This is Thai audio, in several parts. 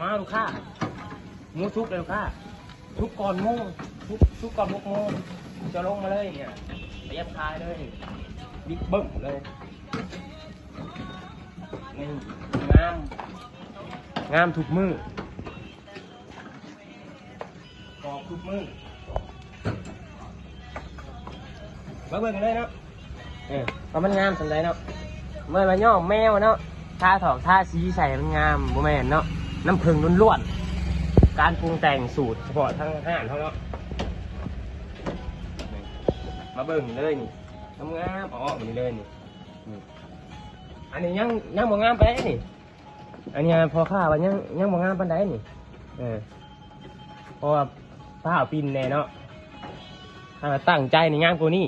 มาลูกค้าหมูชุบเลยลูกค้าชุบก่อนโม่ชุบก่อน6 โมงจะลงมาเลยเนี่ยเรียบคายเลยบิ๊กเบิ้มเลยนี่งามทุกมือกรอบทุกมือมาเบิ่งเลยเนาะเพราะมันงามสันใดเนาะเมื่อมาย่อแมวเนาะท่าถอกท่าสีใส่มันงามโมแมนเนาะน้ำผึ้งล้วนๆการปรุงแต่งสูตรเฉพาะทั้งอาหารเขาเนาะมาเบิ่งเลยนี่ทำงามอ๋อแบบนี้เลยนี่อันนี้ยังบ่งามไปนี่อันนี้พอข้าวว่ายังบ่งามปานใดนี่เพราะว่าผ้าปินแน่เนาะถ้าตั้งใจในงามกว่านี้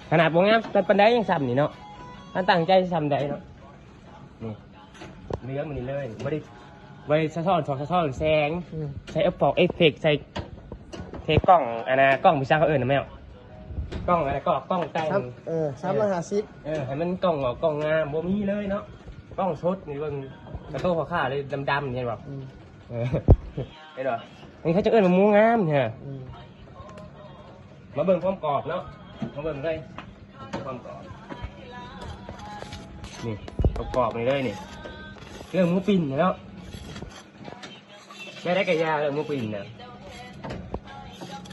ขนาดบ่งามปานใดยังซ้ำนี่เนาะถ้าตั้งใจซ้ำใดเนาะนี่เนื้อมันนี่เลยไม่ได้สะท้อนแสงใช้เอฟเฟกต์ใช้กล้องอันนะกล้องพิซซ่าเขาเอิญนะแมวกล้องอะไรก็กล้องแต่ง350ให้มันกล้องงามบ่มีเลยเนาะกล้องชดนี่เบิ่งกระโต้ข้าเลยดำๆเห็นบ่เห็นบ่นี่เขาจะเอิญมามูงามเนี่ยมาเบิ่งความกรอบเนาะมาเบิ่งเลยความกรอบนี่กรอบนี่เลยนี่เรื่องหมูปิ้นเนาะไม่ได้กระยาเรื่องหมูปิ้นเนี่ย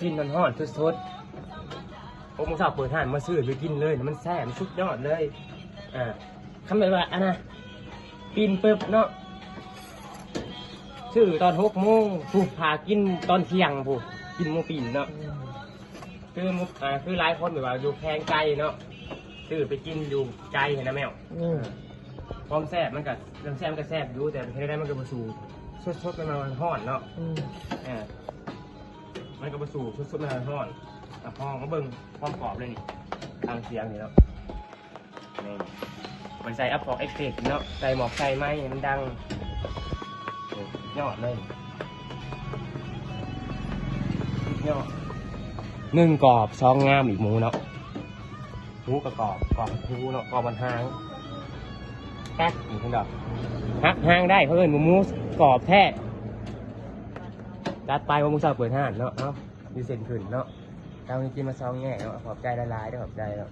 ปิ้นมันห่อนสดๆผมสาวเปิดห้านมาซื้อไปกินเลยมันแซ่บมันสุดยอดเลยคำแบบว่าอันน่ะปิ้นปึ๊บเนาะซื้อตอน6 โมงผูกพากินตอนเที่ยงผูกกินหมูปิ้นเนาะคือหลายคนแบบว่าอยู่แพงไกลเนาะซื้อไปกินอยู่ไกลเห็นนะแมวความแซ่บมันกับเรื่องแซ่บมันก็แซ่บอยู่แต่เฮ็ดได้มันก็บ่สู้สดๆมันฮ้อนเนาะมันก็บ่สู้สดๆมันฮ้อนพอมาเบิ่งความกรอบเลยนี่ทางเสียงนี่เนาะนี่มันใส่อัพฟอกเอฟเฟกต์เนาะใส่หมอกใส่ไม้มันดังยอดเลยยอด1 กรอบ2 งามอีกหมูเนาะหมูกับกรอบหมูเนาะกรอบมันหางแป๊กอีกคนดอกฮักหางได้เพราะเอิญหมูกรอบแท้จัดไปว่าหมูสับเปิดห้านเนาะมีเส้นขึ้นเนาะเรากินมา2 แง่เนาะขอบใจละลายด้วยขอบใจเนาะ